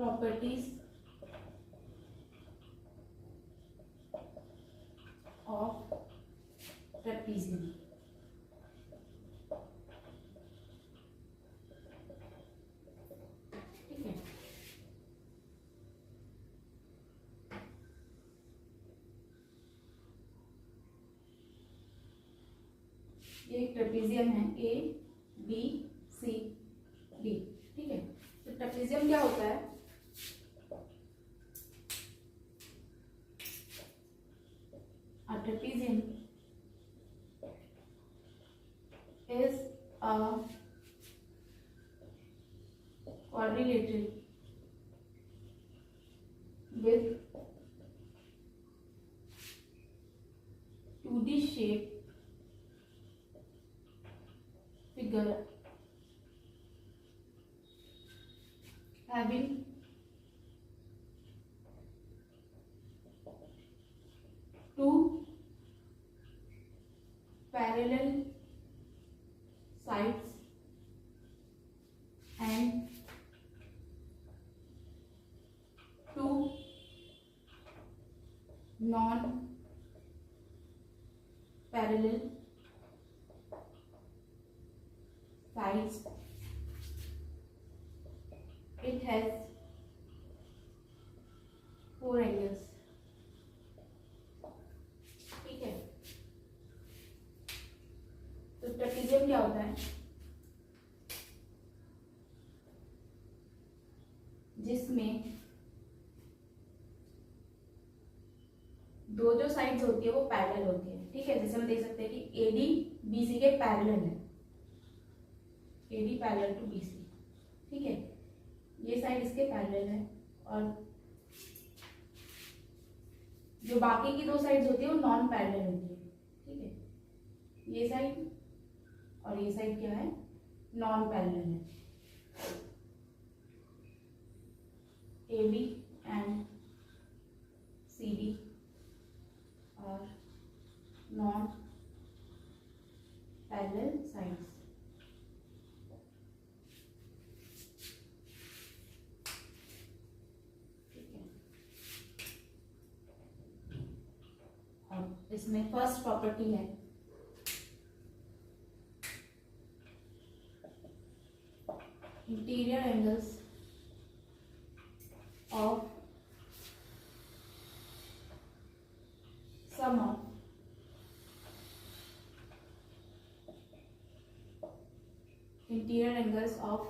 Properties of trapezium. ठीक है, ये एक ट्रेपीजियम है, ए बी सी डी। ठीक है, तो ट्रेपीजियम क्या होता है? A trapezium is a quadrilateral with 2D shape figure having two parallel sides and two non-parallel sides. It has 4 angles. ठीक है, तो ट्रेपीजियम क्या होता है? जिसमें दो जो साइड्स होती है वो पैरेलल होती है। ठीक है, जैसे हम देख सकते हैं कि एडी बीसी के पैरेलल है, एडी पैरेलल टू बीसी। ठीक है, ये साइड इसके पैरेलल है और जो बाकी की दो साइड्स होती है वो नॉन पैरेलल होती है। ठीक है, ये साइड और ये साइड क्या है? नॉन पैरेलल है। A B and C D और नॉन पैरेलल साइड्स। ठीक है, और इसमें फर्स्ट प्रॉपर्टी है interior angles of sum of interior angles of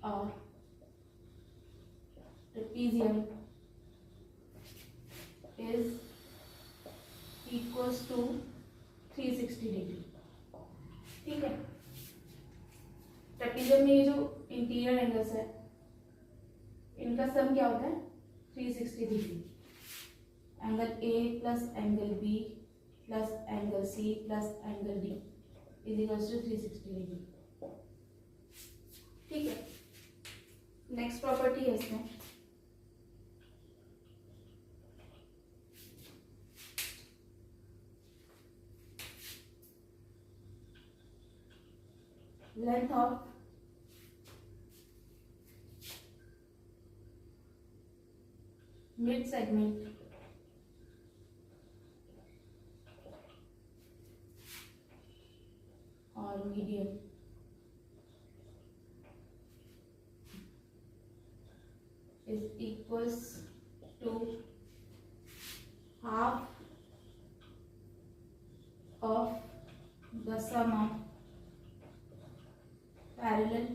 a trapezium is equals to 360 degree. ठीक है, ट्रेपीजियम में ये जो इंटीरियर एंगल्स है इनका सम क्या होता है? 360 degree. Angle A plus angle B plus angle C plus angle D is equals to 360 degree. ठीक है, नेक्स्ट प्रॉपर्टी है इसमें लेंथ ऑफ मिड सेगमेंट और medium is equals to half of the sum of parallel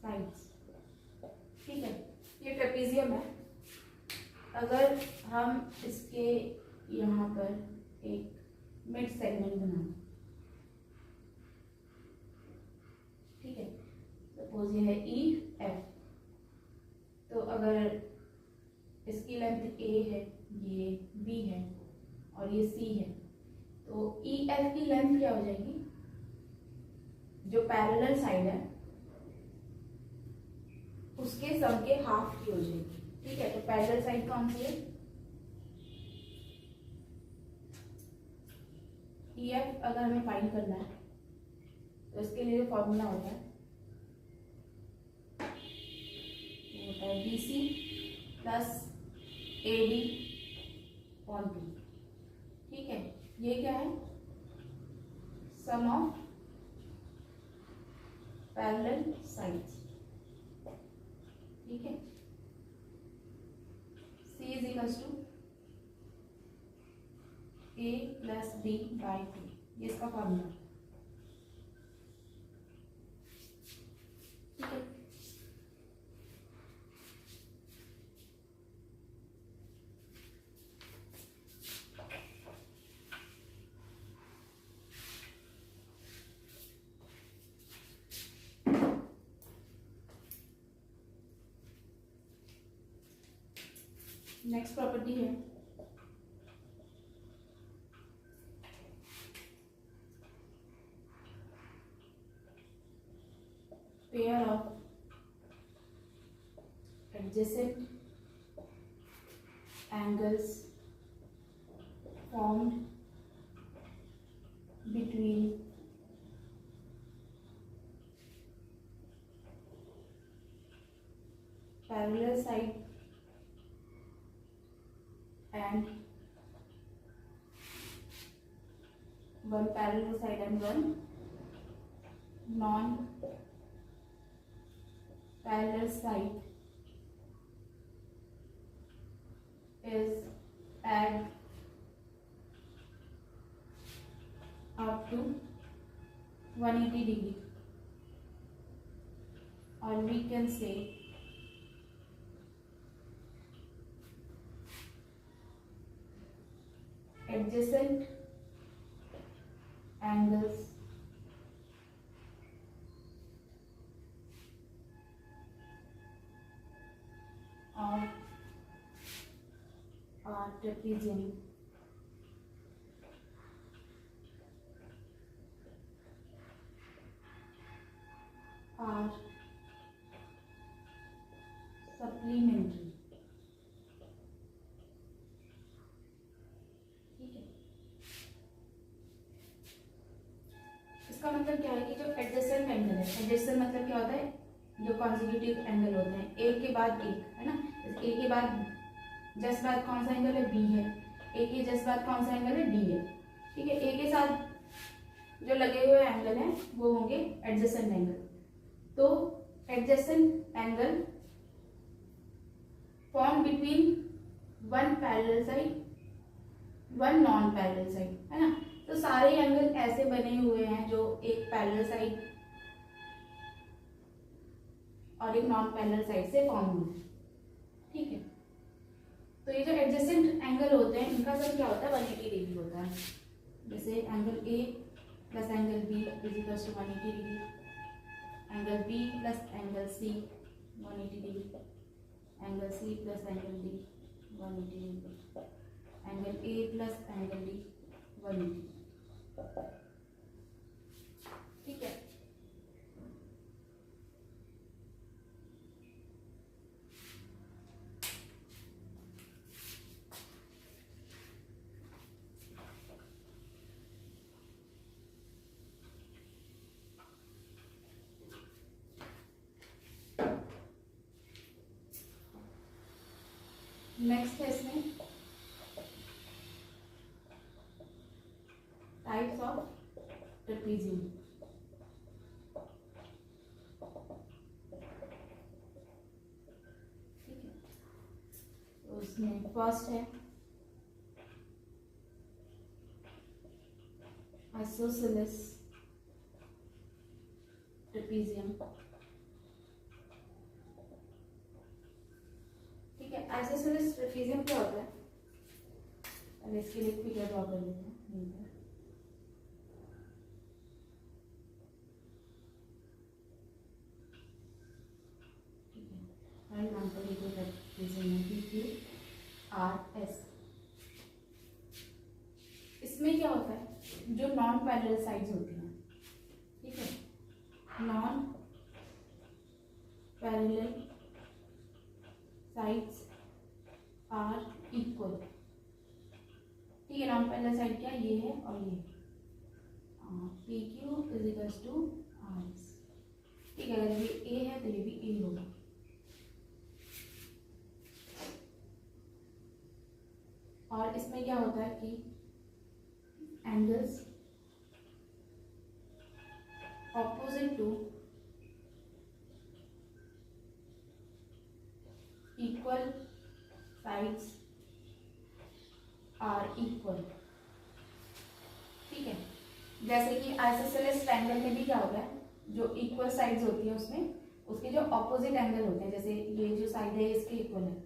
sides. ठीक है, ये trapezium है। अगर हम इसके यहाँ पर एक मिड सेगमेंट बनाएं, ठीक है, सपोज ये है ई एफ, तो अगर इसकी लेंथ ए है, ये बी है और ये सी है, तो ई एफ की लेंथ क्या हो जाएगी? जो पैरेलल साइड है उसके सम के हाफ की हो जाएगी। ठीक है, तो पैरेलल साइड कौन सी है? ई एफ अगर हमें फाइंड करना है तो इसके लिए जो फॉर्मूला होता है B C plus A D upon B. ठीक है, ये क्या है, सम ऑफ पैरेलल साइड्स। ठीक है, C is equals to A plus B by two, ये इसका फॉर्मूला। ठीक है, नेक्स्ट प्रॉपर्टी है pair of adjacent angles formed between parallel side and one parallel side and one non parallel side is add up to 180 degree, or we can say adjacent angles of our trapezium are supplementary। ठीक है, इसका मतलब क्या है कि जो adjacent angle है, adjacent मतलब क्या होता है, जो कॉन्जिक्यूटिव एंगल होते हैं एक के बाद एक, है ना। ए के बाद जस्ट बाद कौन सा एंगल है, बी है। ए के जस्ट बाद कौन सा एंगल है, डी है। ठीक है, ए के साथ जो लगे हुए एंगल हैं वो होंगे एडजेसेंट एंगल। तो adjacent angle form between one parallel side one non parallel side, है ना। तो सारे एंगल ऐसे बने हुए हैं जो एक पैरेलल साइड और एक नॉन पैरेलल साइड से फॉर्म हुए। ठीक है, तो ये जो एडजेसेंट एंगल होते हैं इनका सम क्या होता है, 180 डिग्री होता है। जैसे angle A plus angle B is equal to 180 degree, angle B plus angle C 180 degree, angle C plus angle D 180 degree, angle A plus angle D 180। ठीक है, नेक्स्ट है इसमें टाइप्स ऑफ ट्रेपेजियम। ठीक है, तो उसमें फर्स्ट है isosceles trapezium. Isosceles trapezium क्या होता है, पहले इसके लिए फिगर ड्रॉ कर लेते हैं। ठीक है, फॉर एग्जांपल ये ट्रेपेजियम है PQRS। इसमें क्या होता है, जो नॉन पैरेलल साइड्स होती हैं, ठीक है, non parallel sides are equal. ठीक है, नॉन पैरेलल साइड क्या ये है और ये P Q is equals to R S. ठीक है, अगर ये ए है तो ये भी ए होगा। Two equal sides are equal. ठीक है, जैसे कि आइसोसेलेस ट्रायंगल में भी क्या होता है, जो इक्वल साइड्स होती है उसमें उसके जो ऑपोजिट एंगल होते हैं, जैसे ये जो साइड है इसके इक्वल है,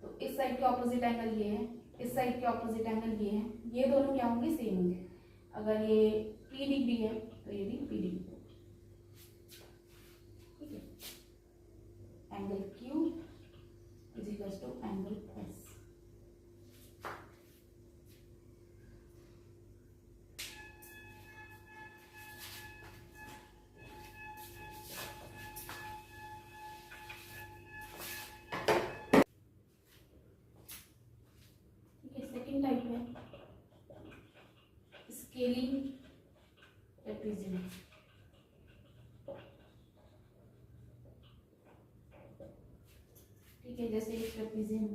तो इस साइड के ऑपोजिट एंगल ये है, इस साइड के ऑपोजिट एंगल ये है, ये दोनों क्या होंगे, सेम होंगे। अगर ये P डिग्री है तो ये भी P डिग्री होगा। ठीक है, angle Q is equal to angle S। Second type है स्केलिंग ट्रेपेजियम। ठीक है, जैसे एक ट्रेपेजियम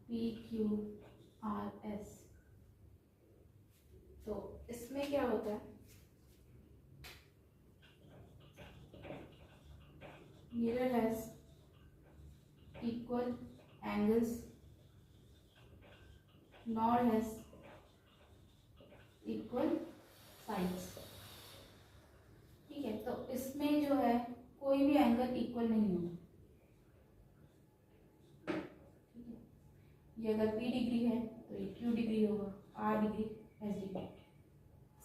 PQRS, तो इसमें क्या होता है, mirror has equal angles nor has equal sides। ठीक है, तो इसमें जो है कोई भी एंगल इक्वल नहीं होगा। ठीक है, ये अगर P डिग्री है तो ये Q डिग्री होगा, R डिग्री, S डिग्री,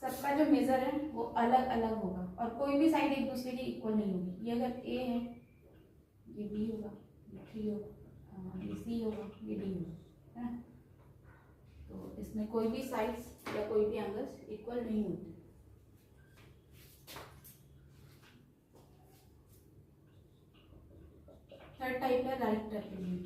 सबका जो मेजर है वो अलग अलग होगा और कोई भी साइड एक दूसरे की इक्वल नहीं होगी। ये अगर A है, ये B होगा, ये 3 होगा, ये C होगा, ये D होगा, है ना। तो इसमें कोई भी साइड्स या कोई भी एंगल्स इक्वल नहीं होते। थर्ड टाइप है राइट ट्रेपेजियम।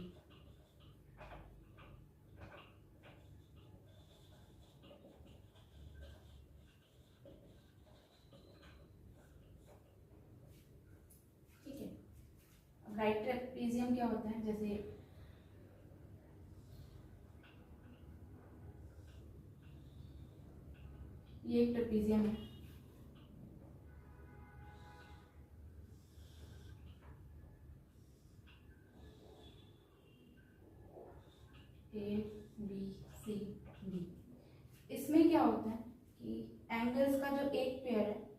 ठीक है, राइट ट्रेपेजियम क्या होता है, जैसे ये एक ट्रेपेजियम है, A B C D। इसमें क्या होता है कि एंगल्स का जो एक पेयर है,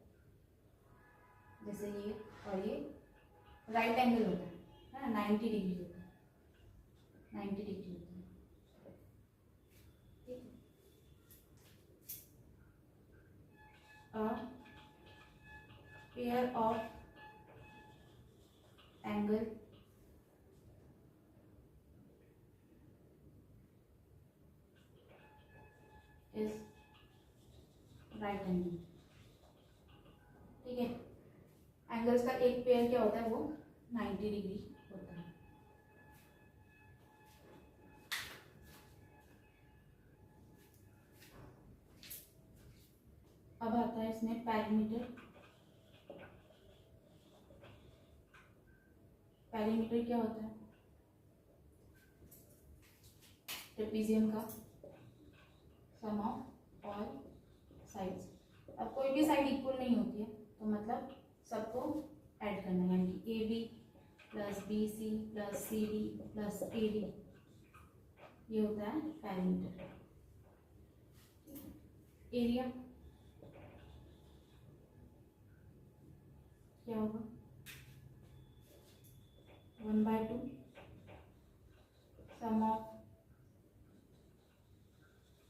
जैसे ये और ये राइट एंगल होता है ना, 90 डिग्री होता है, 90 डिग्री होता है। ठीक है, a pair of angle is right angle। ठीक है, एंगल्स का एक पेयर क्या होता है, वो 90 डिग्री होता है। अब आता है इसमें पैरामीटर। पैरामीटर क्या होता है, ट्रेपेजियम का सम ऑफ ऑल साइड्स। अब कोई भी साइड इक्वल नहीं होती है तो मतलब सबको ऐड करना है, यानी कि AB plus BC plus CD plus AD, ये होता है पैरामीटर। एरिया क्या होगा, 1/2 sum of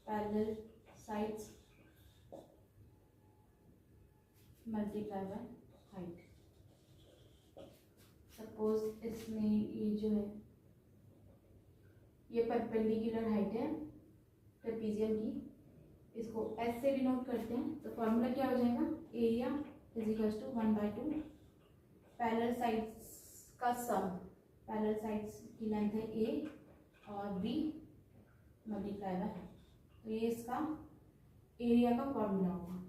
parallel sides multiply by height. Suppose इसमें ये जो है ये परपेंडिकुलर हाइट है ट्रेपेजियम की, इसको S से डिनोट करते हैं, तो फॉर्मूला क्या हो जाएगा, area is equal to 1/2 parallel sides का सम, पैरेलल साइड्स की लेंथ है A और B मल्टीप्लाई बाय, तो ये इसका एरिया का फॉर्मूला होगा।